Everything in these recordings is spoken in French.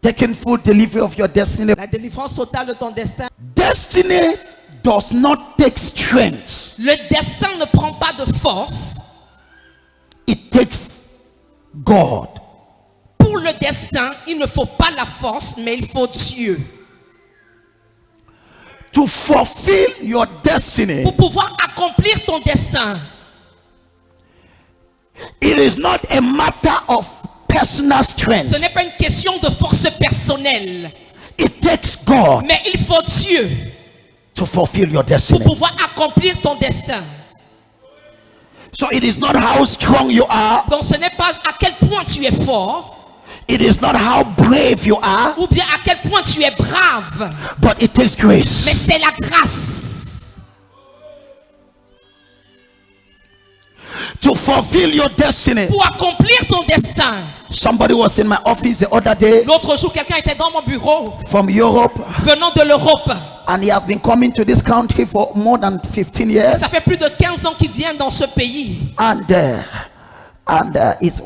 taking full delivery of your destiny. La délivrance totale de ton destin. Destiny does not take strength. Le destin ne prend pas de force. It takes God. Pour le destin, il ne faut pas la force, mais il faut Dieu. To fulfill your destiny, Pour pouvoir accomplir ton destin, it is not a matter of personal strength. ce n'est pas une question de force personnelle, It takes God mais il faut Dieu to fulfill your pour destiny. pouvoir accomplir ton destin. So it is not how strong you are. Donc ce n'est pas à quel point tu es fort, It is not how brave you are. ou bien à quel point tu es brave, But it takes grace. mais c'est la grâce. To fulfill your destiny. Pour accomplir ton destin. Somebody was in my office the other day L'autre jour, quelqu'un était dans mon bureau, from Europe, venant de l'Europe. and he has been coming to this country for more than 15 years. Ça fait plus de 15 ans qu'il vient dans ce pays. And it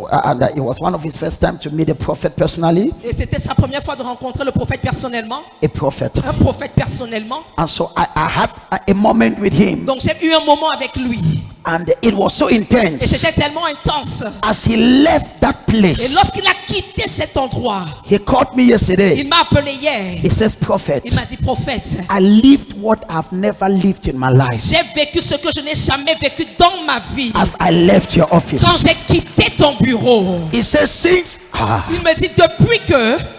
was one of his first time to meet a prophet personally. Et c'était sa première fois de rencontrer le prophète personnellement. A prophet. Un prophète personnellement. And so I had a moment with him. Donc j'ai eu un moment avec lui. And it was so Et intense. c'était tellement intense. As he left that Et place, lorsqu'il a quitté cet endroit, he called me yesterday. il m'a appelé hier. He says, Prophet, Il m'a dit, prophète, I lived what I've never lived in my life j'ai vécu ce que je n'ai jamais vécu dans ma vie. as I left your office. Quand j'ai quitté ton bureau, He says, since il me dit,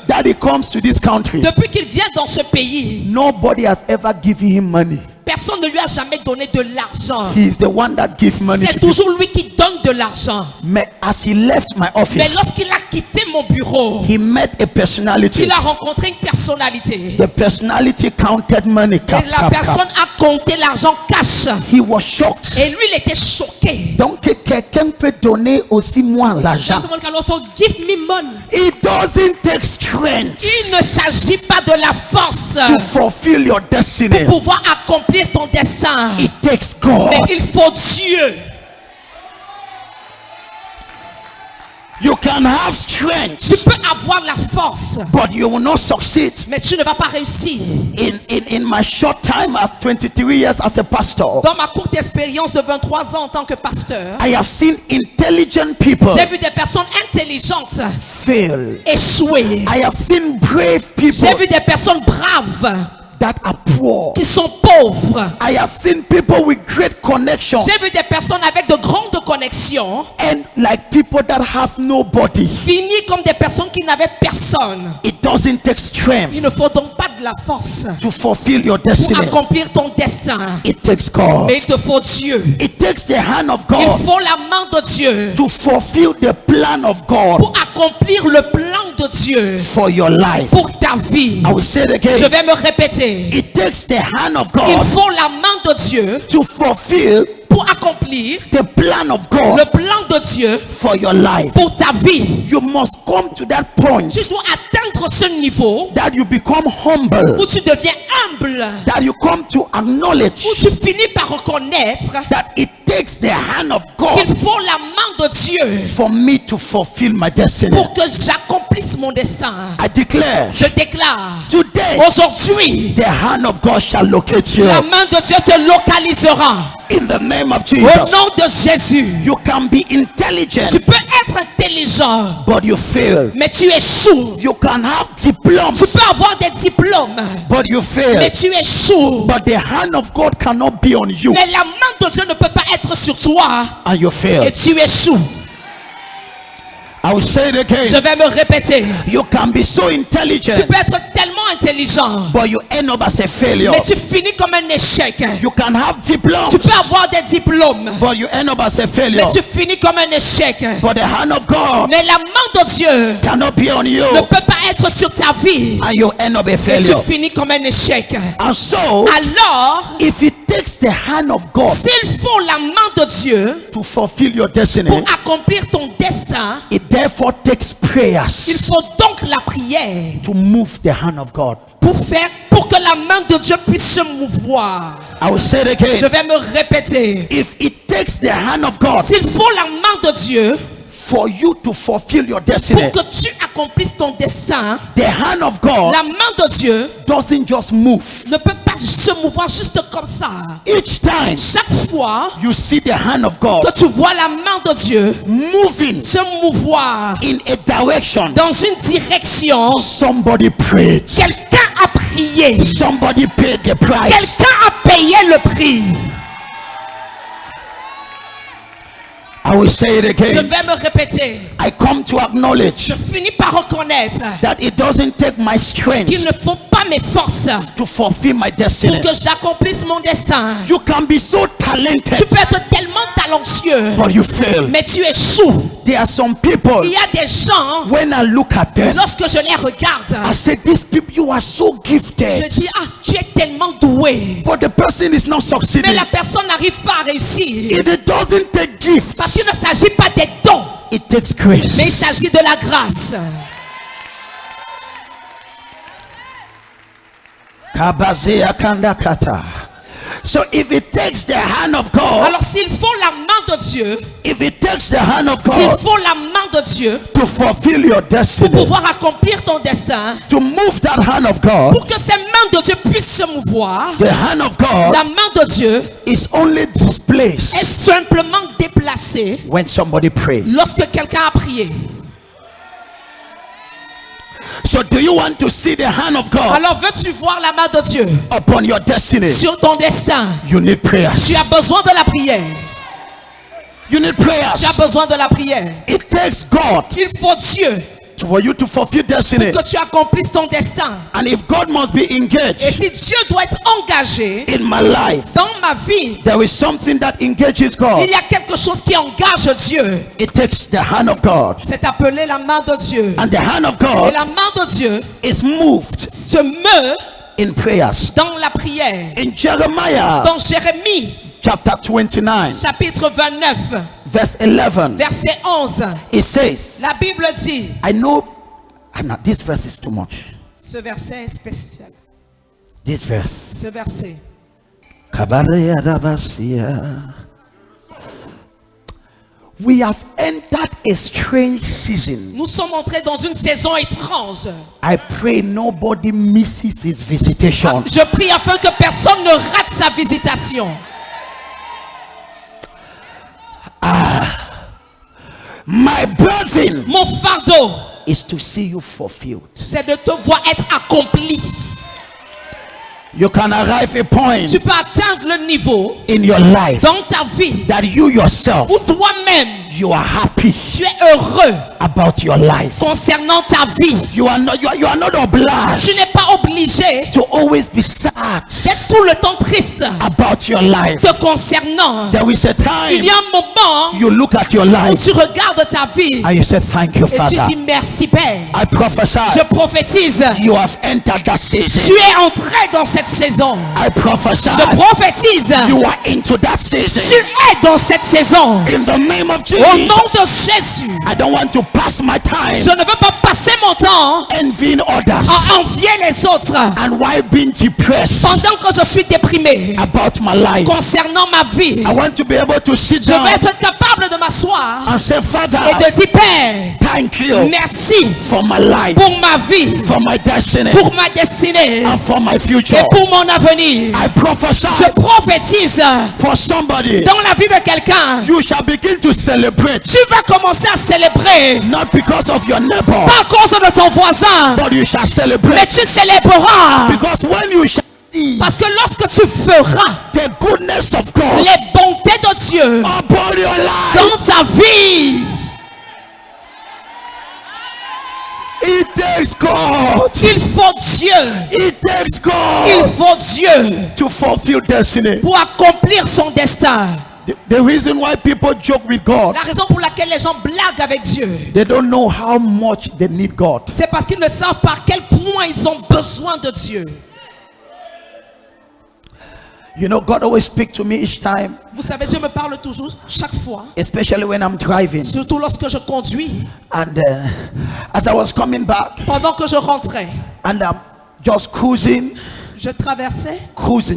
Daddy comes to this country, depuis qu'il vient dans ce pays, nobody has ever given him money. personne ne lui a jamais donné de l'argent. He is the one that gives money C'est to people. toujours lui qui donne de l'argent. Mais as he left my Mais office, lorsqu'il a quitté mon bureau, he met a personality. il a rencontré une personnalité. The personality counted money. Et la personne a compté l'argent cash. He was shocked. Et lui, il était choqué. Donc quelqu'un peut donner aussi moi l'argent. Someone can also give me money. It doesn't take strength Il ne s'agit pas de la force to fulfill your destiny. pour pouvoir accomplir ton destin. It takes God. Mais il faut Dieu. You can have strength, Tu peux avoir la force, but you will not succeed. mais tu ne vas pas réussir. In my short time as 23 years as a pastor, Dans ma courte expérience de 23 ans en tant que pasteur, I have seen intelligent people j'ai vu des personnes intelligentes fail. échouer. I have seen brave people J'ai vu des personnes braves that are poor. qui sont pauvres. I have seen people with great connections J'ai vu des personnes avec de grandes connexions and like people that have nobody. finir comme des personnes qui n'avaient personne. It doesn't take strength Il ne faut donc pas de la force to fulfill your pour destiny. accomplir ton destin. It takes God. Mais il te faut Dieu. It takes the hand of Il God faut la main de Dieu to fulfill the plan of God pour accomplir le plan de Dieu for your life. pour ta vie. I will say it Je again. vais me répéter. It takes the hand of Il God faut la main de Dieu to fulfill pour accomplir the plan of le God plan de Dieu for your life. pour ta vie. You must come to that point Tu dois atteindre ce niveau that you become humble, où tu deviens humble, that you come to acknowledge où tu finis par reconnaître that it takes the hand of God qu'il faut la main de Dieu for me to fulfill my destiny. pour que j'accomplisse mon destin. I declare Je déclare, today aujourd'hui, the hand of God shall locate you la main de Dieu te localisera. in the name of Au Jesus. nom de Jésus. You can be intelligent, Tu peux être intelligent, but you fail. mais tu échoues. You can have diplomas, Tu peux avoir des diplômes, but you fail. mais tu échoues. But the hand of God cannot be on you, Mais la main de Dieu ne peut pas être sur toi and you fail. et tu échoues. I will say it Je again. vais me répéter. You can be so Tu intelligent, peux être tellement intelligent, but you end up as a failure. mais tu finis comme un échec. You can have diplomas, Tu peux avoir des diplômes, but you end up as a failure. mais tu finis comme un échec. But the hand of God Mais la main de Dieu cannot be on you, ne peut pas être sur ta vie and you end up a et tu failure. finis comme un échec. And so, Alors, if it takes the hand of God s'il faut la main de Dieu to fulfill your destiny, pour accomplir ton destin, it therefore takes il prayers faut donc la prière to move the hand of God. pour que la main de Dieu puisse se mouvoir. I will say it Je again. vais me répéter. If it takes the hand of God S'il faut la main de Dieu for you to fulfill your destiny, pour que tu accomplisse ton destin, the hand of God la main de Dieu doesn't just move. ne peut pas se mouvoir juste comme ça. Each time Chaque fois you see the hand of God que tu vois la main de Dieu moving se mouvoir in a direction, dans une direction, somebody prayed. quelqu'un a prié. Somebody paid the price. Quelqu'un a payé le prix. I will say it Je again. vais me répéter. I come to acknowledge Je finis par reconnaître that it doesn't take my strength qu'il ne faut pas mes forces to fulfill my pour destiny. que j'accomplisse mon destin. You can be so talented, Tu peux être tellement talentueux, but you fail. mais tu échoues. There are some people, Il y a des gens, when I look at them, lorsque je les regarde, I say, these people, you are so je gifted, dis, ah, tu es tellement doué. but the person is not Mais succeeding. la personne n'arrive pas à réussir. It doesn't take gifts, Parce qu'il ne s'agit pas des dons, it takes grace. mais il s'agit de la grâce. Kabazea kandakata. So if it takes the hand of God, Alors s'il faut la main de Dieu, if it takes the hand of s'il God faut la main de Dieu to fulfill your pour destiny, pouvoir accomplir ton destin, to move that hand of God, pour que ces mains de Dieu puissent se mouvoir, the hand of God la main de Dieu is only displaced est simplement déplacée when somebody prays. lorsque quelqu'un a prié. So do you want to see the hand of God Alors veux-tu voir la main de Dieu upon your destiny? sur ton destin? You need prayers. Tu as besoin de la prière. You need prayers. Tu as besoin de la prière. It takes God Il faut Dieu for you to fulfill destiny. pour que tu accomplisses ton destin. And if God must be Et engaged si Dieu doit être engagé in my life, dans ma vie, there is something that engages God. il y a quelque chose qui engage Dieu. It takes the hand of God. C'est appelé la main de Dieu. And the hand of Et God la main de Dieu is moved se meut in prayers. dans la prière. In Jeremiah Dans Jérémie, chapter 29, chapitre 29, verse 11, verset 11, it says, la Bible dit, I know this verse is too much. ce verset est spécial, This verse. ce verset. We have entered a strange season. Nous sommes entrés dans une saison étrange. I pray nobody misses his visitation. Je prie afin que personne ne rate sa visitation. My burden Mon fardeau, is to see you fulfilled. c'est de te voir être accompli. You can arrive a point Tu peux atteindre le niveau in your life dans ta vie that you yourself, où toi-même, you are happy tu es heureux about your life. concernant ta vie. You are not obliged Tu n'es pas obligé to always be sad d'être tout le temps triste about your life. te concernant. There is a Il y time a un moment you look at your où life tu regardes ta vie and you say, thank you, et tu Father. dis merci Père. I prophesy Je prophétise, you have entered that tu season. es entré dans cette saison. I prophesy Je prophétise, you are into that tu season. es dans cette saison. In the name of Au Jesus, nom de Jésus, I don't want to pass my time je ne veux pas passer mon temps envying others à envier les autres and while being depressed pendant que je suis déprimé about my life. concernant ma vie. I want to be able to sit Je down vais être capable de m'asseoir and say, Father, et de dire Père, thank you merci for my life, pour ma vie, for my destiny, pour ma destinée and for my future. et pour mon avenir. I prophesy Je prophétise for somebody, dans la vie de quelqu'un. you shall begin to celebrate, Tu vas commencer à célébrer, not because of your neighbor, pas à cause de ton voisin, but you shall mais celebrate tu célébreras. because when you shall see Parce que lorsque tu feras the goodness of God les bontés de Dieu upon your life, dans ta vie, it takes God. il faut Dieu. It takes Il God faut Dieu to fulfill destiny. pour accomplir son destin. The reason why people joke with God, La raison pour laquelle les gens blaguent avec Dieu, they don't know how much they need God. c'est parce qu'ils ne savent pas à quel point ils ont besoin de Dieu. You know, God always speaks to me each time, Vous savez, Dieu me parle toujours, chaque fois, especially when I'm driving. surtout lorsque je conduis. And as I was coming back, Pendant que je rentrais, and I'm just cruising, je traversais,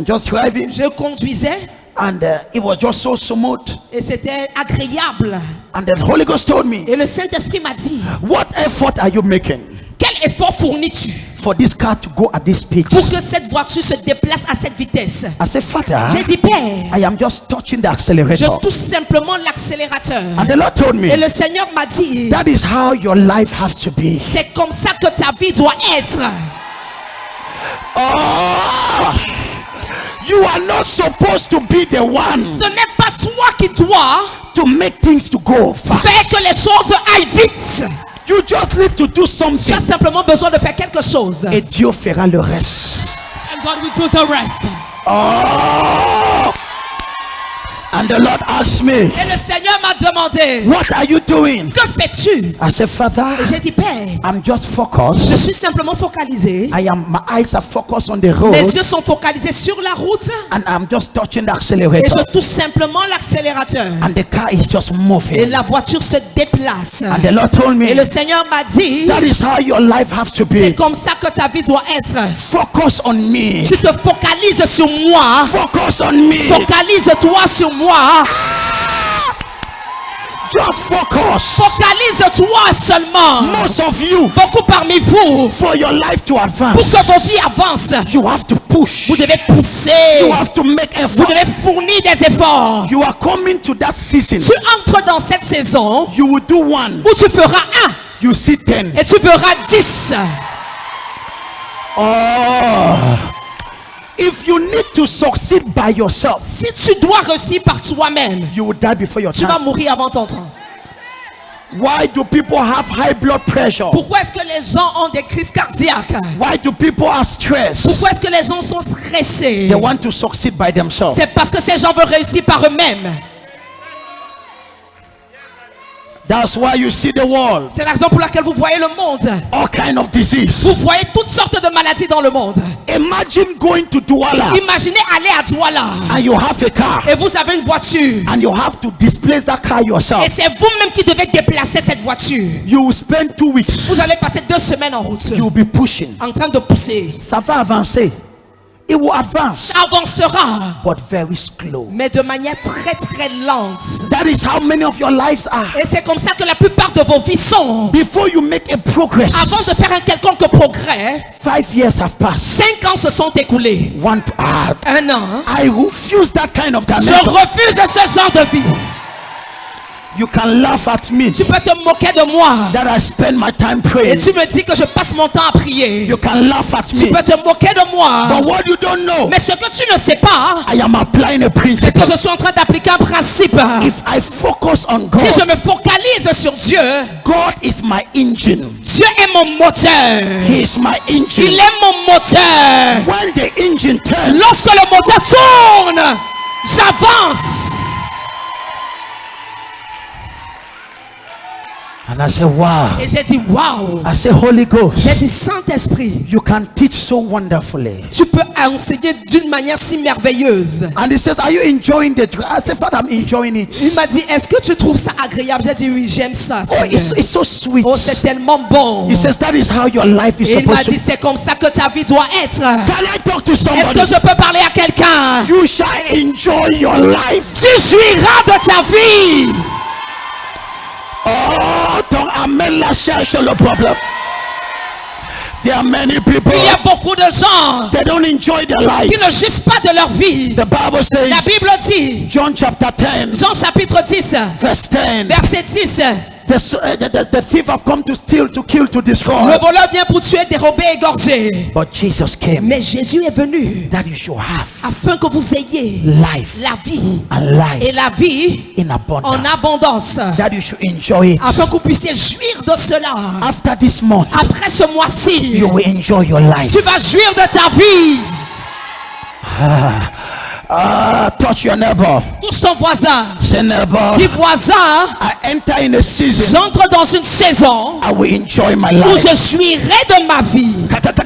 just driving, je conduisais, And it was just so smooth. Et c'était agréable. And the Holy Ghost told me, Et le Saint-Esprit m'a dit, what effort are you making quel effort fournis-tu for this car to go at this speed? pour que cette voiture se déplace à cette vitesse? I said, Father, J'ai dit, Père, I am just touching the je accelerator. touche simplement l'accélérateur. And the Lord told me, Et le Seigneur m'a dit, that is how your life has to be. c'est comme ça que ta vie doit être. Oh, you are not supposed to be the one Ce n'est pas toi qui dois to make things to go fast. faire que les choses aillent vite. You just need to do Tu something. as simplement besoin de faire quelque chose. Et Dieu fera le reste. And God will do the rest. Oh, and the Lord asked me, Et le Seigneur m'a demandé, what are you doing? que fais-tu? I said, Father, Et j'ai dit, Père, I'm just je focused. suis simplement focalisé. My eyes are focused on the road, Mes yeux sont focalisés sur la route. and I'm just touching the Et accelerator, je touche simplement l'accélérateur. and the car is just Et moving. la voiture se déplace. And the Lord told Et me, le Seigneur m'a dit, that is how your life has to c'est be. comme ça que ta vie doit être. Focus on me. Tu te focalises sur moi. Focus on me. Focalise-toi sur moi. Just focus. Focalise-toi seulement. Most of you, Beaucoup parmi vous, for your life to pour advance, que vos vies avancent, you have to push. vous devez pousser. You have to make Vous effort. devez fournir des efforts. You are coming to that season. Tu entres dans cette saison You will do one. où tu feras 1 You see 10. et tu feras 10. Oh. If you need to succeed by yourself, Si tu dois réussir par toi-même, you will die before your tu vas time. mourir avant ton temps. Why do people have high blood pressure? Pourquoi est-ce que les gens ont des crises cardiaques? Why do people are stressed? Pourquoi est-ce que les gens sont stressés? They want to succeed by themselves. C'est parce que ces gens veulent réussir par eux-mêmes. That's why you see the world. C'est la raison pour laquelle vous voyez le monde. All kind of disease. Vous voyez toutes sortes de maladies dans le monde. Imagine going to Douala Imaginez aller à Douala and you have a car et vous avez une voiture. and you have to displace that car Et yourself. c'est vous-même qui devez déplacer cette voiture. You will spend 2 weeks. Vous allez passer 2 semaines en route, You will be pushing. en train de pousser. Ça va avancer. It will advance, Ça avancera, but very slow. mais de manière très très lente. That is how many of your lives are. Et c'est comme ça que la plupart de vos vies sont. Before you make a progress, Avant de faire un quelconque progrès, 5 years have passed. 5 ans se sont écoulés. 1 an. I refuse that kind of Je dimension. refuse ce genre de vie. You can laugh at me Tu peux te moquer de moi. that I spend my time Et praying. tu me dis que je passe mon temps à prier. You can laugh at Tu me. peux te moquer de moi. But what you don't know, Mais ce que tu ne sais pas, I am applying a c'est principle. que je suis en train d'appliquer un principe. If I focus on Si je God, me focalise sur Dieu, God is my engine. Dieu est mon moteur. He is my Il engine. est mon moteur. When the engine turns, Lorsque le moteur tourne, j'avance. and I say, wow. Et j'ai dit, waouh. I say, Holy Ghost, J'ai dit, Saint-Esprit, you can teach so wonderfully. tu peux enseigner d'une manière si merveilleuse. And he says, are you enjoying the I said, Father, I'm enjoying it. Il m'a dit, est-ce que tu trouves ça agréable? J'ai dit, oui, j'aime ça. Oh, Seigneur. it's so sweet. Oh, c'est tellement bon. He says, that is how your life is Et il m'a supposed dit, to. c'est comme ça que ta vie doit être. Can I talk to Est-ce somebody? que je peux parler à quelqu'un? You shall enjoy your life. Tu jouiras de ta vie. Oh, ton amen la cherche le problème. There are many people, Il y a beaucoup de gens they don't enjoy their life. qui ne jouissent pas de leur vie. The Bible says, La Bible dit, John chapter 10, Jean chapitre 10, verse 10, verset 10, the thief have come to steal, to kill, to destroy. le voleur vient pour tuer, dérober, égorger. But Jesus came Mais Jésus est venu that you should have afin que vous ayez life la vie and life et la vie in en abundance. abondance. That you should enjoy it. Afin que vous puissiez jouir de cela. After this month, Après ce mois-ci, you will enjoy your life. tu vas jouir de ta vie. Touch your neighbor. Touche ton voisin. Say, neighbor, Dis voisin, I enter in a season j'entre dans une saison I will enjoy my où life. je jouirai de ma vie.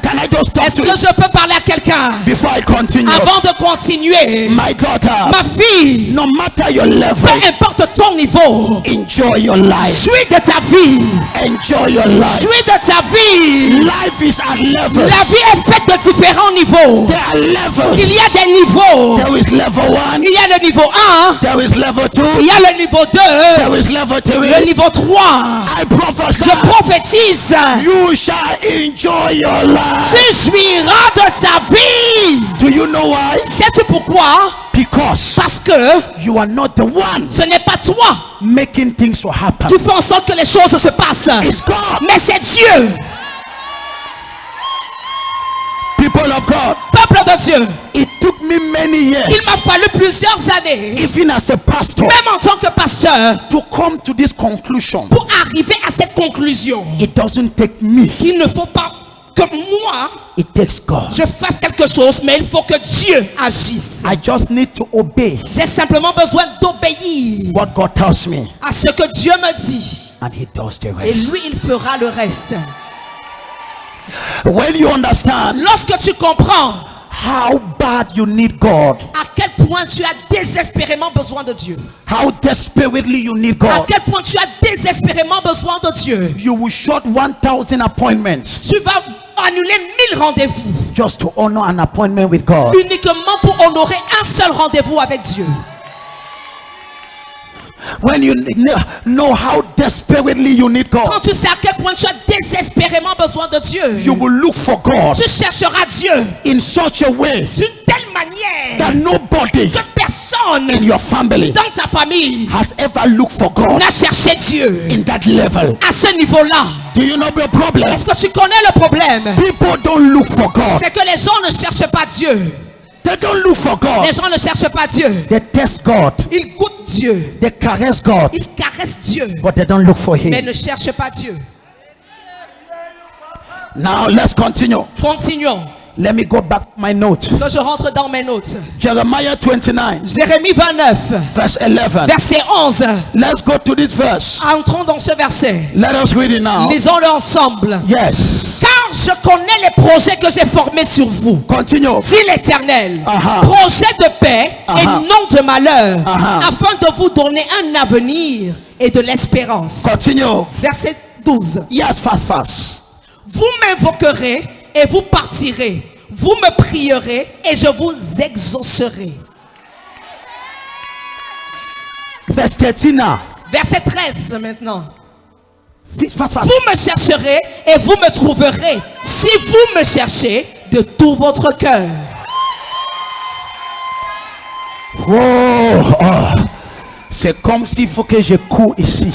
Can I just talk Est-ce que je peux parler à quelqu'un before I continue? avant de continuer? My daughter, Ma fille, no matter your peu level, importe ton niveau, enjoy your life. jouis de ta vie. Enjoy your life. Jouis de ta vie. Life is at levels. La vie est faite de différents niveaux. There are levels. Il y a des niveaux. There is level 1. Il y a le niveau 1. There is level 2. Il y a le niveau 2. There is level 3. Le niveau 3. I prophesy. Je prophétise. You shall enjoy your life. Tu jouiras de ta vie. Do you know why? Sais-tu pourquoi? Because Parce que you are not the one ce n'est pas toi making things to happen. qui fais en sorte que les choses se passent. It's God. Mais c'est Dieu. People of God, Peuple de Dieu. it took me many Il years, m'a fallu plusieurs années, even as a pastor, même en tant que pasteur, to come to this conclusion. pour arriver à cette conclusion It doesn't take me, qu'il ne faut pas que moi it takes God. je fasse quelque chose, mais il faut que Dieu agisse. I just need to obey J'ai simplement besoin d'obéir what God tells me, à ce que Dieu me dit, and He does the et rest. lui il fera le reste. When you understand Lorsque tu comprends how bad you need God, à quel point tu as désespérément besoin de Dieu, how desperately you need à God, quel point tu as désespérément besoin de Dieu, you will short 1,000 appointments tu vas annuler 1000 rendez-vous just to honor an appointment with God. uniquement pour honorer un seul rendez-vous avec Dieu. When you know how desperately you need God, Quand tu sais à quel point tu as désespérément besoin de Dieu, you will look for God tu chercheras Dieu in such a way d'une telle manière that nobody que personne in your family dans ta famille has ever looked for God n'a cherché Dieu in that level. à ce niveau-là. Do you know the problem? Est-ce que tu connais le problème? People don't look for God. C'est que les gens ne cherchent pas Dieu. They don't look for God. Les gens ne cherchent pas Dieu. They test God. Ils goûtent Dieu. They caress God. Ils caressent Dieu. But they don't look for Mais Him. ne cherchent pas Dieu. Now let's continue. Continuons. Let me go back to my note. Que je rentre dans mes notes. Jeremiah 29, Jérémie 29, verse 11. verset 11. Let's go to this verse. Entrons dans ce verset. Let us read it now. Lisons-le ensemble. Yes. Car je connais les projets que j'ai formés sur vous, Continue. dit l'Éternel. Aha. Projets de paix et Aha. non de malheur, Aha. afin de vous donner un avenir et de l'espérance. Continue. Verset 12. Yes, fast. Vous m'invoquerez et vous partirez. Vous me prierez et je vous exaucerai. Verse 13 now. Verset 13 maintenant. Fast. Vous me chercherez et vous me trouverez si vous me cherchez de tout votre cœur. Oh. C'est comme s'il faut que je cours ici.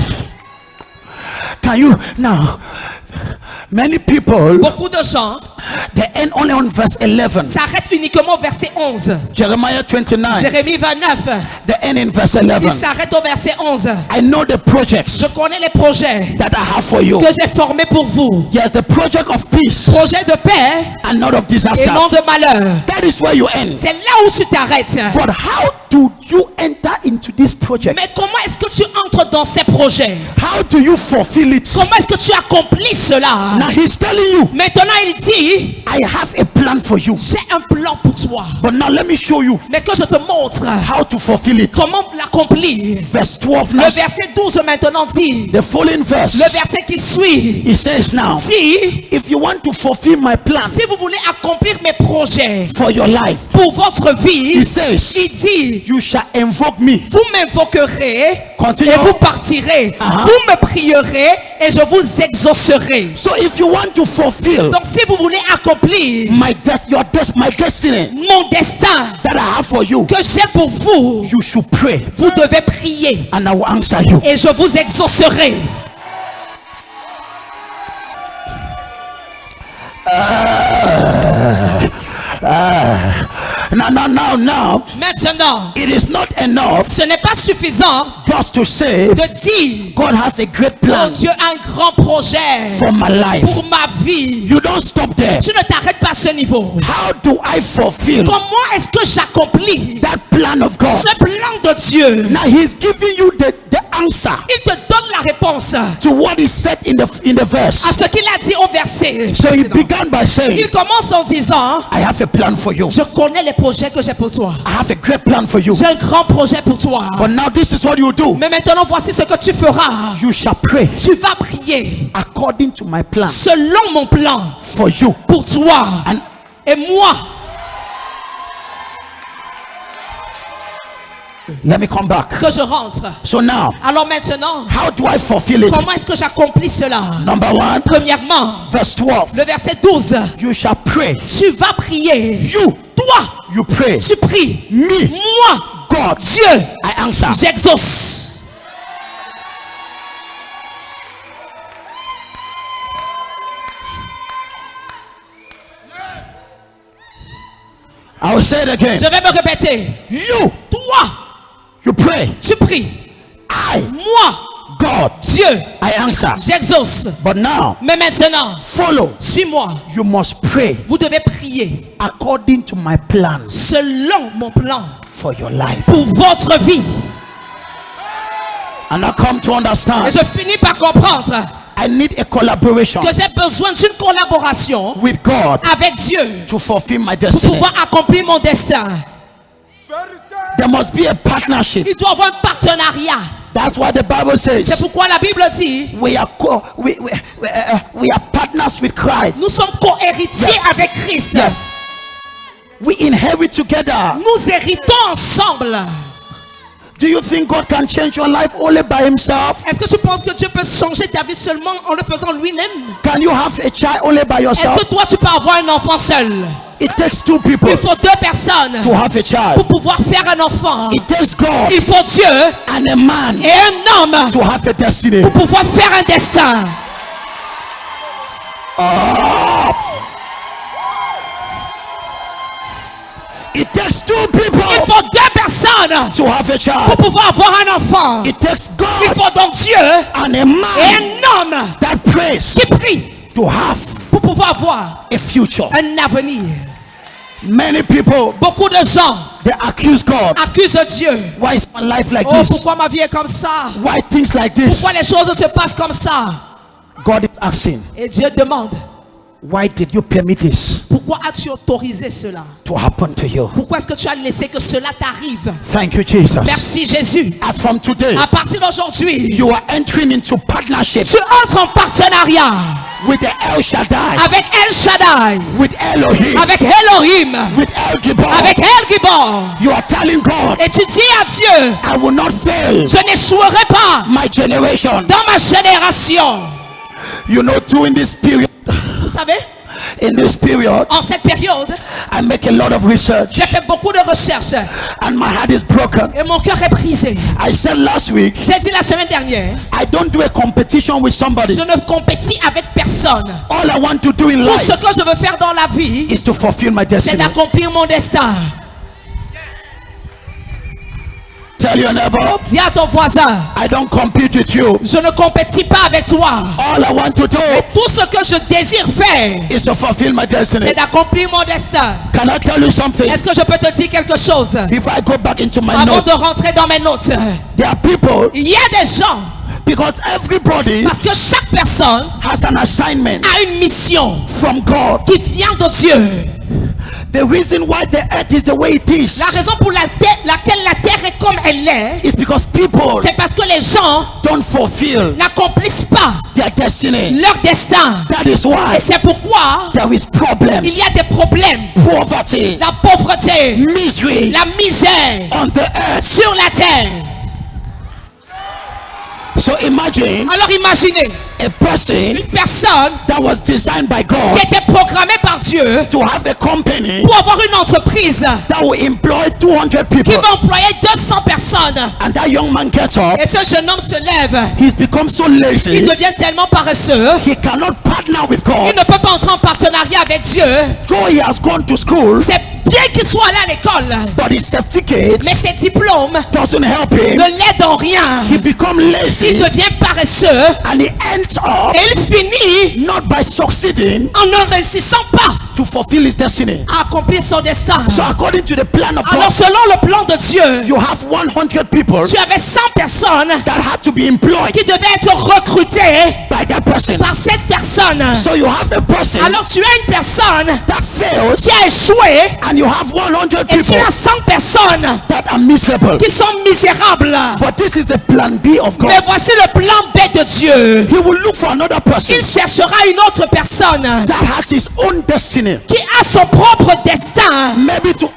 Can you now? Many people, Beaucoup de gens they end only on verse 11. s'arrêtent uniquement au verset 11. Jeremiah 29, Jérémie 29, they end in verse il 11. s'arrête au verset 11. I know the projects Je connais les projets that I have for you. que j'ai formés pour vous. Yes, the project of peace Projets de paix and not of et disaster. non de malheur. That is where you end. C'est là où tu t'arrêtes. But how do you enter into this project? Mais comment est-ce que tu entres dans ces projets? How do you fulfill it? Comment est-ce que tu accomplis cela? Now he's telling you, Maintenant il dit, I have a plan for you. j'ai un plan pour toi. But now let me show you Mais que je te montre how to fulfill it. comment l'accomplir. Verse 12 now. Le verset 12 maintenant dit, The following verse. le verset qui suit, He says now, dit, if you want to fulfill my plan si vous voulez accomplir mes projets for your life, pour votre he vie, says, il dit, you shall invoke me. vous m'invoquerez Continue. et vous partirez. Uh-huh. Vous me prierez et je vous exaucerai. So if you want to fulfill Donc si vous voulez accomplir my destiny mon destin that I have for you, que j'ai pour vous, you should pray vous devez prier and I will answer you. et je vous exaucerai. Now, Maintenant, it is not enough ce n'est pas suffisant just to say de dire, God has a great oh plan Dieu a un grand projet for my life. pour ma vie. You don't stop there. Tu ne t'arrêtes pas à ce niveau. How do I fulfill Comment est-ce que j'accomplis that plan of God? ce plan de Dieu? Now he's giving you the answer Il te donne la réponse to what is said in the verse. à ce qu'il a dit au verset So he précédent. began by saying, Il commence en disant, I have a plan for you. je connais les projets que j'ai pour toi. I have a great plan for you. J'ai un grand projet pour toi. But now this is what you do. Mais maintenant, voici ce que tu feras. You shall pray Tu vas prier according to my plan selon mon plan for you. pour toi And et moi. let me come back. Que je rentre. So now, Alors maintenant, how do I fulfill it? comment est-ce que j'accomplis cela? Number 1, Premièrement, verse 12. le verset 12. You shall pray. Tu vas prier. You, Toi, you pray. tu pries. Me, Moi, God, Dieu, I answer. j'exauce. I will say it again. Je vais me répéter. You, Toi, you pray. tu pries. I, Moi, God, Dieu, I answer. j'exauce. But now, Mais maintenant, follow. suis-moi. You must pray Vous devez prier according to my plans selon mon plan for your life. pour votre vie. And I come to Et understand je finis par comprendre I need a collaboration que j'ai besoin d'une collaboration with God avec Dieu to fulfill my pour destiny. pouvoir accomplir mon destin. There must be a partnership. Il doit y avoir un partenariat. That's what the Bible C'est says. pourquoi la Bible dit, We are partners with Christ. nous sommes co-héritiers avec Christ. Yes. We inherit together. Nous héritons ensemble. Do you think God can change your life only by himself? Est-ce que tu penses que Dieu peut changer ta vie seulement en le faisant lui-même? Can you have a child only by Est-ce yourself? que toi tu peux avoir un enfant seul? It takes two people Il faut deux personnes to have a pour child. pouvoir faire un enfant. It takes God Il faut Dieu and a man et un homme to have a destiny. pour pouvoir faire un destin. It takes two people Il faut deux personnes to have a pour child. pouvoir avoir un enfant. It takes Il God faut donc Dieu and a et man un homme that prays qui prie to have pour pouvoir avoir a future. un avenir. Many people, Beaucoup de gens they accuse God. accusent Dieu. Why is my life like Oh, this? pourquoi ma vie est comme ça? Why things like this? Pourquoi les choses se passent comme ça? God is asking, Et Dieu demande, why did you permit this pourquoi as-tu autorisé cela? to happen to you? Pourquoi est-ce que tu as laissé que cela t'arrive? Thank you, Jesus. Merci Jésus. As from today, À partir d'aujourd'hui, you are entering into partnership tu entres en partenariat with the El Shaddai, avec El Shaddai, with Elohim, avec Elohim, with El Gibor. avec El Gibor. You are telling God, Et tu dis à Dieu, I will not fail je n'échouerai pas my generation. dans ma génération. You know, during this period, Vous savez, in this period, en cette période, I make a lot of research j'ai fait beaucoup de recherches and my heart is broken. et mon cœur est brisé. I said last week, J'ai dit la semaine dernière, I don't do a competition with somebody. je ne compétis avec personne. All I want to do in Tout ce life que je veux faire dans la vie, is to fulfill my c'est destiny. d'accomplir mon destin. Tell your neighbor, Dis à ton voisin, I don't compete with you. je ne compétis pas avec toi. All I want to do Mais tout ce que je désire faire, is to fulfill my destiny. c'est d'accomplir mon destin. Can I tell you something? Est-ce que je peux te dire quelque chose? If I go back into my Avant notes, de rentrer dans mes notes, there are people, il y a des gens, because everybody parce que chaque personne has an assignment a une mission from God. qui vient de Dieu. The reason why the earth is the way it is La raison pour laquelle la terre est comme elle est, is because people c'est parce que les gens don't fulfill n'accomplissent pas their destiny. leur destin. That is why Et c'est pourquoi there is problems, il y a des problèmes, poverty, la pauvreté, misery la misère on the earth. sur la terre. So imagine Alors imaginez a person une personne that was designed by God qui était programmée par Dieu to have a company pour avoir une entreprise that will employ 200 people, qui va employer 200 personnes. and that young man gets up, Et ce jeune homme se lève, he's become so il lazy, devient tellement paresseux, he cannot partner with il God. ne peut pas entrer en partenariat avec Dieu. So he has gone to school C'est Bien qu'il soit allé à l'école, but his certificate mais ses diplômes doesn't help him. ne l'aident en rien. He becomes Il lazy devient paresseux and he ends up et il finit not by succeeding en ne réussissant pas to fulfill his destiny. à accomplir son destin. So according to the plan of Alors God, selon le plan de Dieu, you have 100 people tu avais 100 personnes that had to be employed qui devaient être recrutées by that person. par cette personne. So you have a person Alors tu as une personne that fails qui a échoué and you have 100 et tu people as 100 personnes that are miserable. qui sont misérables. But this is the plan B of God. Mais voici le plan B de Dieu. He will look for another person Il cherchera une autre personne that has his own destiny. qui a son propre destin. Maybe to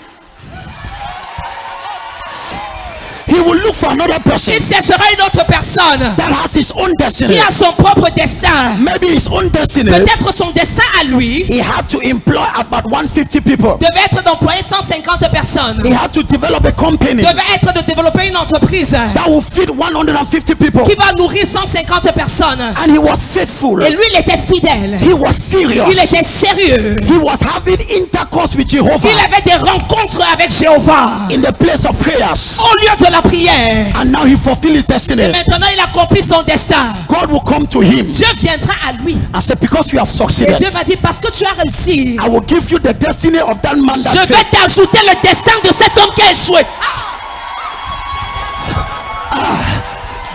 he will look for another person Il cherchera une autre personne that has his own destiny. qui a son propre destin. Maybe his own destiny. Peut-être son destin à lui He had to employ about 150 people. devait être d'employer 150 personnes. He had to develop a company Devait être de développer une entreprise that will feed 150 people. qui va nourrir 150 personnes. And he was faithful. Et lui, il était fidèle. He was serious. Il était sérieux. He was having intercourse with Jehovah Il avait des rencontres avec Jéhovah in the place of prayers. au lieu de la prière. And now he fulfilled his destiny. Et maintenant, il accomplit son destin. God will come to him Dieu viendra à lui. and say, because you have Et succeeded, Dieu va dire, parce que tu as réussi, I will give you the destiny of that man je that vais failed. t'ajouter le destin de cet homme qui a échoué.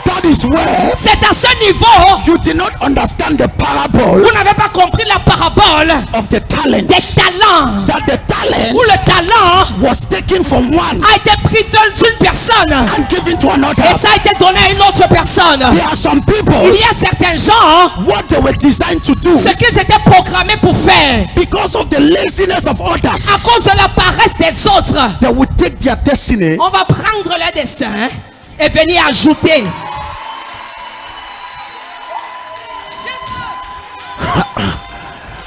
That is where C'est à ce niveau, you did not understand the parable vous n'avez pas compris la parabole of the talent. des talents. That the talent Où le talent was taken from one a été pris d'une personne and given to another. et ça a été donné à une autre personne. There are some people, Il y a certains gens, what they were designed to do, ce qu'ils étaient programmés pour faire, because of the laziness of others, à cause de la paresse des autres, they would take their destiny on va prendre leur destin et venir ajouter.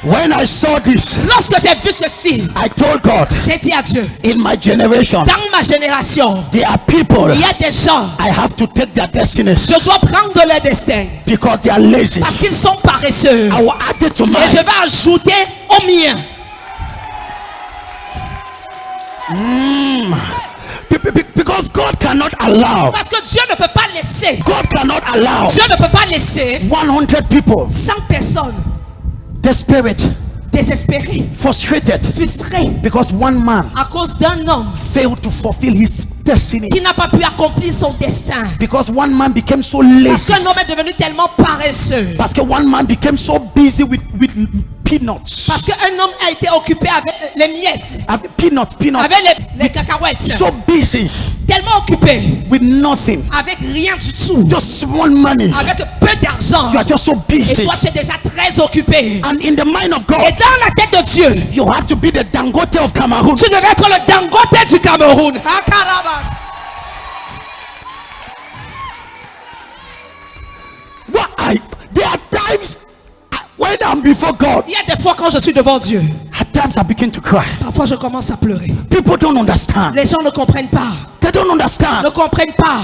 When I saw this, Lorsque j'ai vu ceci, I told God, j'ai dit à Dieu, in my generation, dans ma génération, there are people il y a des gens, I have to take their destinies je dois prendre leur destin because they are lazy. parce qu'ils sont paresseux. I will add it to Et je mine. vais ajouter au mien. Because God cannot allow, Parce que Dieu ne peut pas laisser, God cannot allow Dieu ne peut pas laisser 100 people 100 personnes desperate, désespérées, frustrated, frustrées because one man à cause d'un homme failed to fulfill his destiny. qui n'a pas pu accomplir son destin. Because one man became so Parce lazy. qu'un homme est devenu tellement paresseux. Parce que one man became so busy with peanuts. Parce qu'un homme a été occupé avec les miettes, Avec peanuts. avec les cacahuètes. So busy Tellement occupé with nothing. avec rien du tout. Just small money. Avec peu d'argent. You are just so Et busy. toi, tu es déjà très occupé. And in the mind of Et God, dans la tête de Dieu, you have to be the Dangote of Cameroon. tu devais être le Dangote du Cameroun. Ah, carabas. There are times when I'm before God, Il y a des fois quand je suis devant Dieu, at times I begin to cry. parfois je commence à pleurer. People don't understand. Les gens ne comprennent pas. They don't understand. Ne comprennent pas.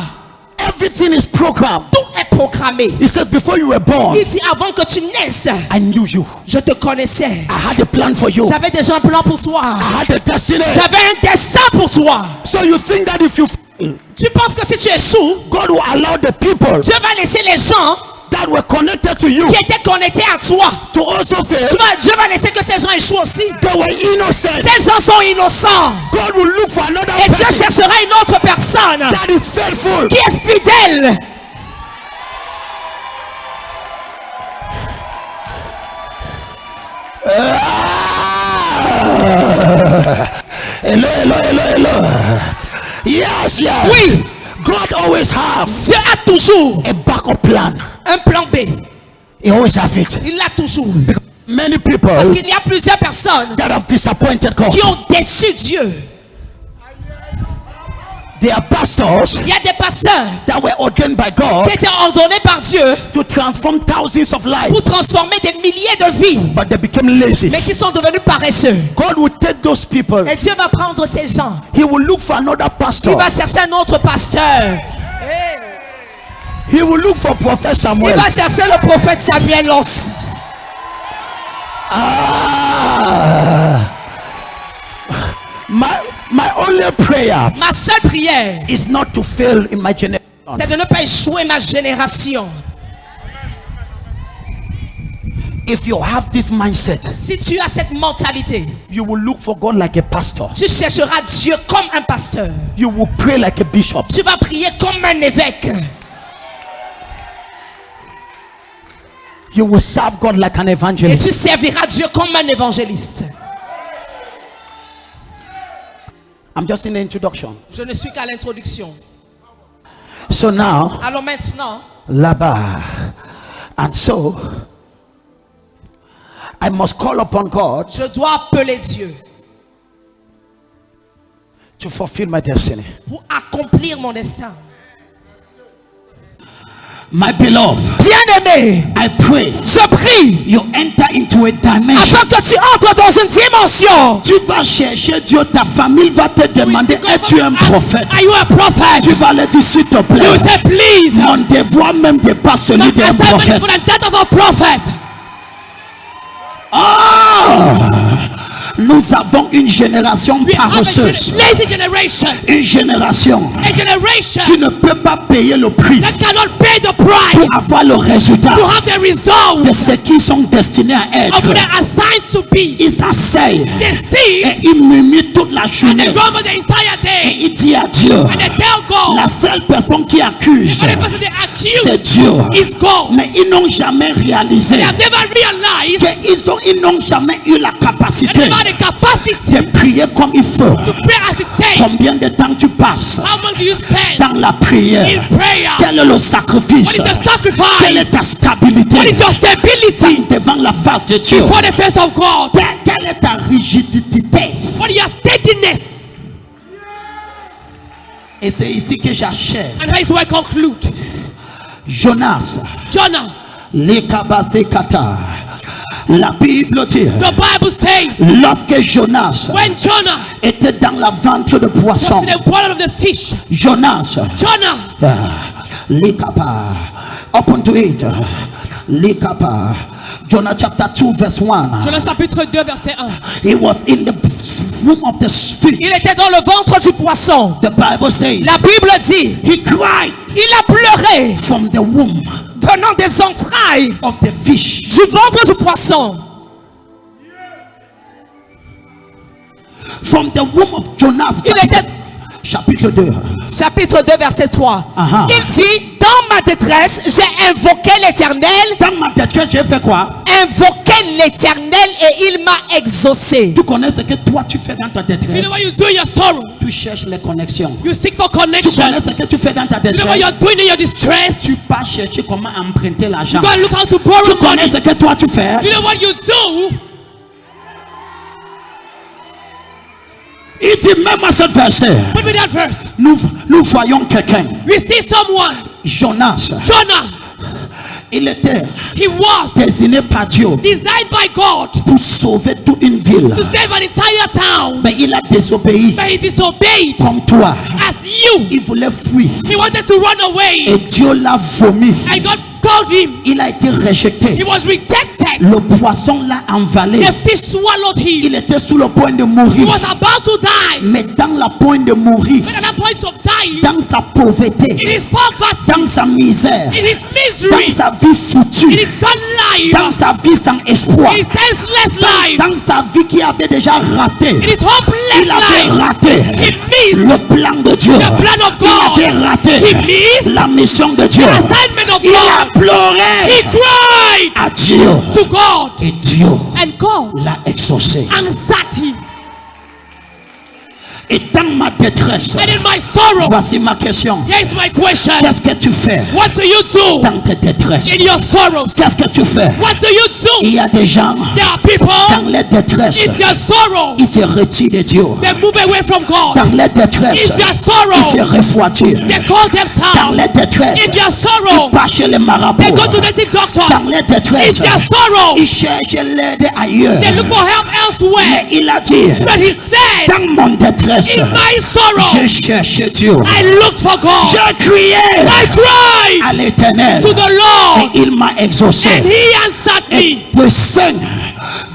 Everything is programmed. Tout est programmé. He says, before you were born, Il dit avant que tu naisses, I knew you. je te connaissais. I had a plan for you. J'avais déjà un plan pour toi. I had a destiny. J'avais un destin pour toi. So you think that if you fail, Tu penses que si tu échoues, God will allow the people Dieu va laisser les gens that were connected to you qui étaient connectés à toi. to also fail? Dieu va laisser que ces gens échouent aussi. They were innocent. Ces gens sont innocents. God will look for another Et Dieu person cherchera une autre personne that is faithful. qui est fidèle. Hello. Yes. Oui, God always have Dieu a toujours a backup plan. un plan B. He always have it. Il l'a toujours. Because many people Parce qu'il y a plusieurs personnes that have disappointed God. qui ont déçu Dieu. There are pastors Il y a des pasteurs that were ordained by God qui étaient ordonnés par Dieu to transform thousands of lives, pour transformer des milliers de vies, but they became lazy. mais qui sont devenus paresseux. God will take those people. Et Dieu va prendre ces gens. He will look for another Il pastor. va chercher un autre pasteur. He will look for Prophet Il Samuel. va chercher le prophète Samuel aussi. only prayer Ma seule prière, is not to fail in my generation. c'est de ne pas échouer ma génération. If you have this mindset, Si tu as cette mentalité, you will look for God like a pastor. tu chercheras Dieu comme un pasteur. You will pray like a bishop. Tu vas prier comme un évêque. You will serve God like an Et evangelist. tu serviras Dieu comme un évangéliste. I'm just in the introduction. Je ne suis qu'à l'introduction. So now, Alors maintenant, là-bas, and so I must call upon God je dois appeler Dieu to fulfill my destiny. pour accomplir mon destin. My beloved, Bien-aimé, I pray je prie you enter into a dimension. afin que tu entres dans une dimension. Tu vas chercher Dieu, ta famille va te demander, es-tu un prophète? Are you a prophet? Tu vas leur dire, s'il te plaît, You say, please. mon devoir même dépasse celui My d'un assignment is prophète. for the death of a prophet. Nous avons une génération We have a paresseuse. lazy generation. Une génération A generation qui ne peut pas payer le prix that cannot pay the price pour avoir le résultat to have the result de ce qu'ils sont destinés à of être. what they're assigned to be. Ils s'asseyent They see et ils murmurent toute la and journée. they grumble the entire Et day. ils disent à Dieu, And they tell God, la seule personne qui accuse, the only person they c'est accuse Dieu. is God. Mais ils n'ont jamais réalisé They have never realized qu'ils n'ont jamais eu la that capacité they have the capacity de prier comme il faut. to pray as it takes. Combien de temps tu passes How much do you spend dans la prière? in prayer? Quel est le sacrifice? What is the Quelle est sacrifice? ta stabilité What is your stability devant la face de Dieu? before the face of God? Quelle est ta rigidité? What is your steadiness? Et c'est ici que j'achève. And that is where I conclude. Jonas, Jonah, les Kabasekata. La Bible dit, the Bible says, lorsque Jonas when Jonah était dans la ventre de was poisson, in the water of the fish, Jonas, Jonah, les Kaba, open to it, les Kaba. Jonah chapter 2 verse 1. Jonah chapitre 2 verset 1. He was in the womb of the fish. Il était dans le ventre du poisson. The Bible says La Bible dit, he cried il a pleuré from the womb venant des entrailles of the fish. du ventre du poisson. From the womb of Jonas. Il était Chapitre 2. chapitre 2 verset 3. Aha. Il dit, dans ma détresse, j'ai invoqué l'Éternel, Dans ma détresse, j'ai fait quoi? invoqué l'Éternel et il m'a exaucé. Tu connais ce que toi tu fais dans ta You know détresse? what you do in your sorrow? Tu cherches les connexions. You seek for Tu connection. connais ce que tu fais dans ta You know what you're détresse? doing in your distress? Tu pars chercher comment emprunter l'argent. You gotta look how to borrow Tu money. connais ce que toi tu fais? You know what you do? Il dit même à ce verset, Put me that verse. nous voyons quelqu'un, We see someone, Jonas, Jonah, il était he was désigné par Dieu designed by God pour sauver toute une ville. to save an entire town, Mais il a désobéi but he disobeyed comme toi. as you. Il voulait fuir He wanted to run away, et Dieu l'a vomi. and God called him. Il a été He rejeté. was rejected. Le poisson l'a envalé. The fish swallowed him. Il était sur le point de He mourir. was about to die. Mais dans la pointe de mourir, But at that point of dying, dans sa pauvreté, in his poverty, dans sa misère, in his dans misery, sa vie in foutue, his bad dans life, sa vie sans espoir, in his senseless life, dans sa vie qui avait déjà raté, in his hopeless il avait life, raté he missed le plan de Dieu. the plan of Il avait God. raté He missed la mission de Dieu. the assignment of Il a God. He pleuré cried à Dieu to God, et Dieu and God l'a exaucé. answered him. Et dans ma détresse, And in my sorrow, voici ma question. here's my question. Qu'est-ce que tu fais What do you do dans tes détresses? in your sorrows? Qu'est-ce que tu fais? What do you Il do? y a des gens There are people dans les détresses, in their sorrow, ils se retirent de Dieu. they move away from God. Dans les détresses, In their ils se sorrow, refroidissent. they call Dans themselves. les détresses, In their ils sorrow, partent chez les they marabouts. go to native doctors. Dans les In détresses, their sorrow, ils cherchent l'aide ailleurs. they look for help elsewhere. Mais il a dit, But he said, dans mon détresse, in my sorrow, j'ai cherché Dieu. I looked for God. J'ai crié I cried à l'Éternel to the et Lord, il m'a exaucé. and he answered Et me. de sein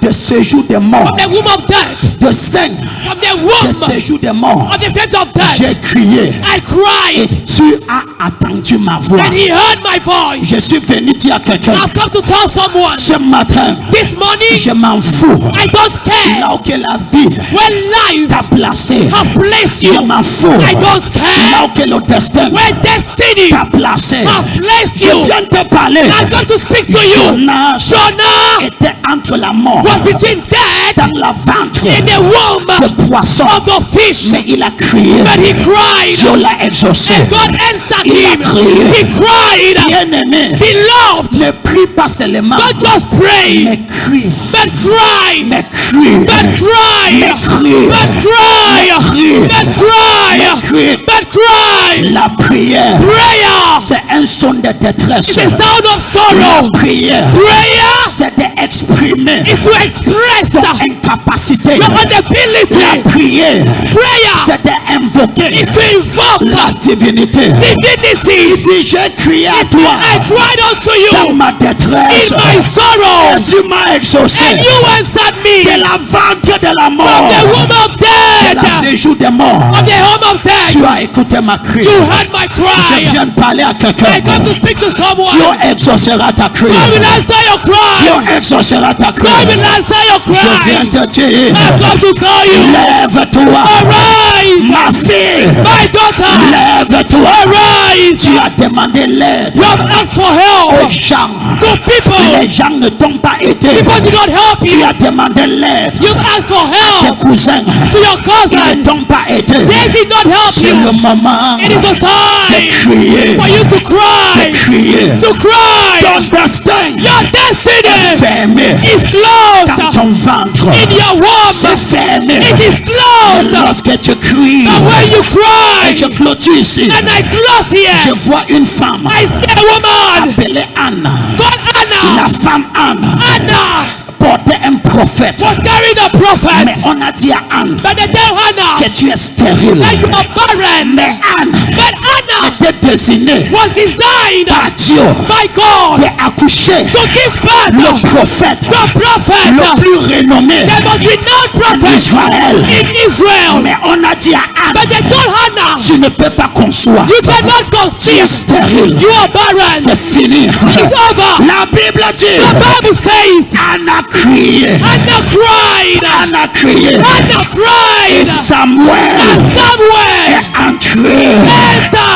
de ce jour de mort, From the womb of death, de sein from the womb séjour des morts, of the place of death, j'ai crié. I Et cried, tu as attendu ma voix. and he heard my voice. Je suis venu dire à quelqu'un, I've come to tell someone ce matin, this morning, je m'en fous. I don't care Là où que la vie where life t'a placé, has placed je you. m'en fous. I don't care Là où que le destin where destiny t'a placé, has placed je you. viens te parler. I'm going to speak to you. Jonas Jonah était entre la mort was between death dans la ventre in the womb de poisson, of the fish, mais il a crié. but he cried, Dieu l'a exaucé. and God answered Il a him. crié. He cried, Bien-aimé, beloved, ne prie pas seulement, don't just pray, mais crie, but cry, mais crie, but cry, mais crie, but cry, but cry, but cry. La prière, Prayer c'est un son de détresse. is the sound of La sorrow. prière, Prayer c'est d'exprimer is to express ton incapacité. your La inability. prière, Prayer c'est d'invoquer is to invoke la divinité. divinity. Il dit, j'ai crié à toi I cried unto dans you ma détresse. in my sorrow, Et tu m'as exaucé and you answered me de la ventre de la from mort, the womb of de la death, séjour des morts. from the home of death. Tu as écouté ma cri. You heard my Je cry. viens de parler à I quelqu'un. come to speak to someone. Dieu exaucera ta cri. God will answer your cry. Dieu exaucera ta cri. God will answer your Je viens cry. te dire, I come to tell you, lève-toi, arise, ma fille, my daughter, lève-toi. arise. Tu as demandé l'aide You have asked for aux help gens. to people. Les gens ne t'ont pas aidé. People did not help Tu you. as demandé l'aide. You've asked for Tes help cousins, to your ils ne cousins. t'ont pas aidé. They did not help C'est le you. moment It is a de time crier, for you to de cry. crier. To cry. Ton destin Your destiny fermé is dans closed ton ventre. in your C'est womb. fermé. It is closed. Lorsque tu cries, And when you et je cry, clôture ici, and I close je here, vois une femme I see a woman appelée Anne. called La Anna. femme Anne Anna portait un prophète. was carrying a Mais prophet. on a dit à Anne But they tell Hannah que tu es stérile. that you are barren. Mais Anne But Anna était désignée was designed par Dieu by God d'accoucher to give birth le prophète the prophet, le plus renommé the most renowned prophet d'Israël. in Israel. Mais on a dit à Anne, But they told Hannah, tu ne peux pas concevoir. you cannot Tu es conceive. stérile. You are barren. C'est fini. It's over. La Bible The dit, Bible says, Anne a crié. Hannah cried. Anne a crié. Hannah Et cried. Samuel And Samuel est entré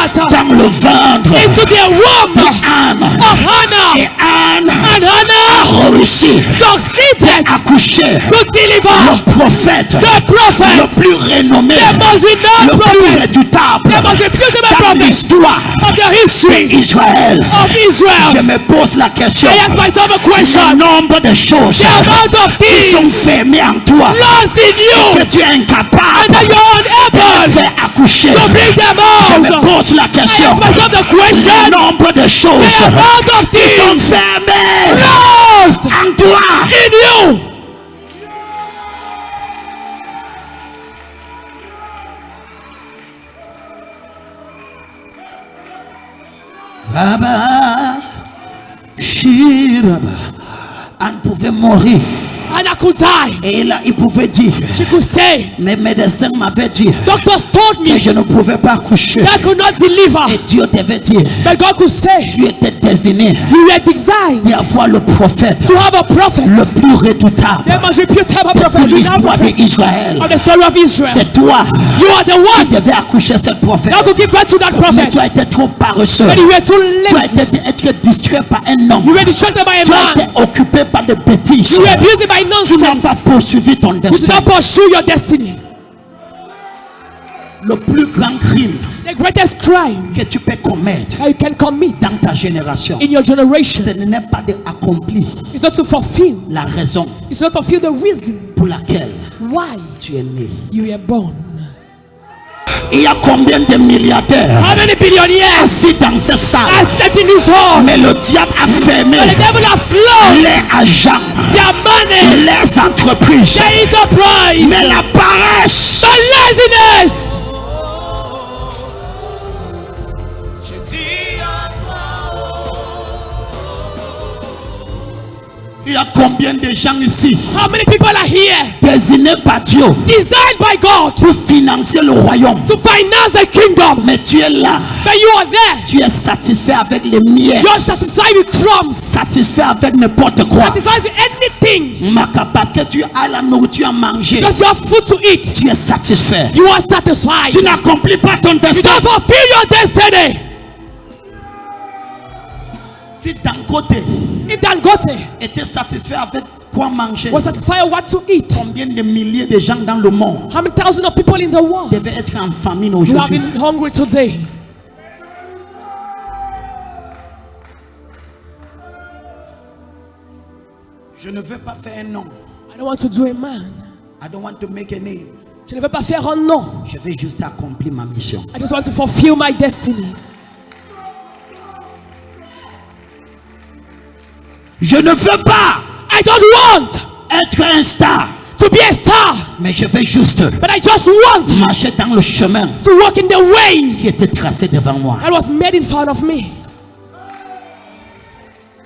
entered dans le ventre into the womb d'Anne. of Hannah. Et Anne And Hannah a réussi succeeded à accoucher to deliver le prophète the prophet, le plus renommé, the most le renowned plus prophet, redoutable the most reputable dans prophet l'histoire of the history d'Israël. of Je Israel. me pose la question. I ask myself a Le question. nombre de choses The amount of qui things sont fermées en toi lost in que you tu es and incapable that you are de unable faire accoucher. to bring them Je me out. pose la I question. ask myself the question. Le nombre de choses The amount of qui sont things fermées lost en toi. in you. Baba, Shiraba. Anne pouvait mourir. Hannah could die. Et là, il pouvait dire, She could say, mes médecins m'avaient dit doctors told que me je ne pouvais pas accoucher. that I could not deliver. Et Dieu devait dire, But God could say, tu étais désigné you were designed d'y avoir le prophète to have a prophet, le plus redoutable the most reputable de prophet, renowned l'histoire prophet d'Israël. of the story of Israel. C'est toi You are the qui one devais accoucher ce prophète. that could give birth to that Mais prophet. tu as été trop paresseux. But you were too Tu as lazy. été être distrait par un homme. You were distracted by a Tu as man. été occupé par des bêtises. You were busy by Tu n'as pas nonsense. poursuivi ton You did destin. not pursue your destiny. Le plus grand crime The greatest crime que tu peux commettre that you can commit dans ta génération, in your generation ce n'est pas d'accomplir is not to fulfill. la raison It's not to fulfill the reason pour laquelle why tu es né. you were born. Il y a combien de milliardaires How many billionaires assis dans cette salle, are slept in this hall? mais le diable a fermé But the devil has closed les agents, their money, les entreprises. their enterprise, Mais la paresse, the laziness. il y a combien de gens ici How many people are here désignés par Dieu designed by God pour financer le royaume? to finance the kingdom? Mais tu es là, But you are there. tu es satisfait avec les miettes, You're satisfied with crumbs. satisfait avec n'importe quoi. Satisfied with anything. Parce que tu as la nourriture à manger, Because you have food to eat. tu es satisfait. You are satisfied. Tu n'accomplis pas ton You destin. don't fulfill your destiny. Si Dangote If Dangote était satisfait avec quoi manger, was satisfied with what to eat, combien de milliers de gens dans le monde how many thousands of people in the world devaient être en famine who have aujourd'hui? been hungry today? Je ne veux pas faire un nom. I don't want to do a man. I don't want to make a name. Je ne veux pas faire un nom. Je veux juste accomplir ma mission. I just want to fulfill my destiny. Je ne veux pas I don't want être un star, to be a star, mais je veux juste but I just want marcher dans le chemin to walk in the way qui était tracé devant moi. that was made in front of me.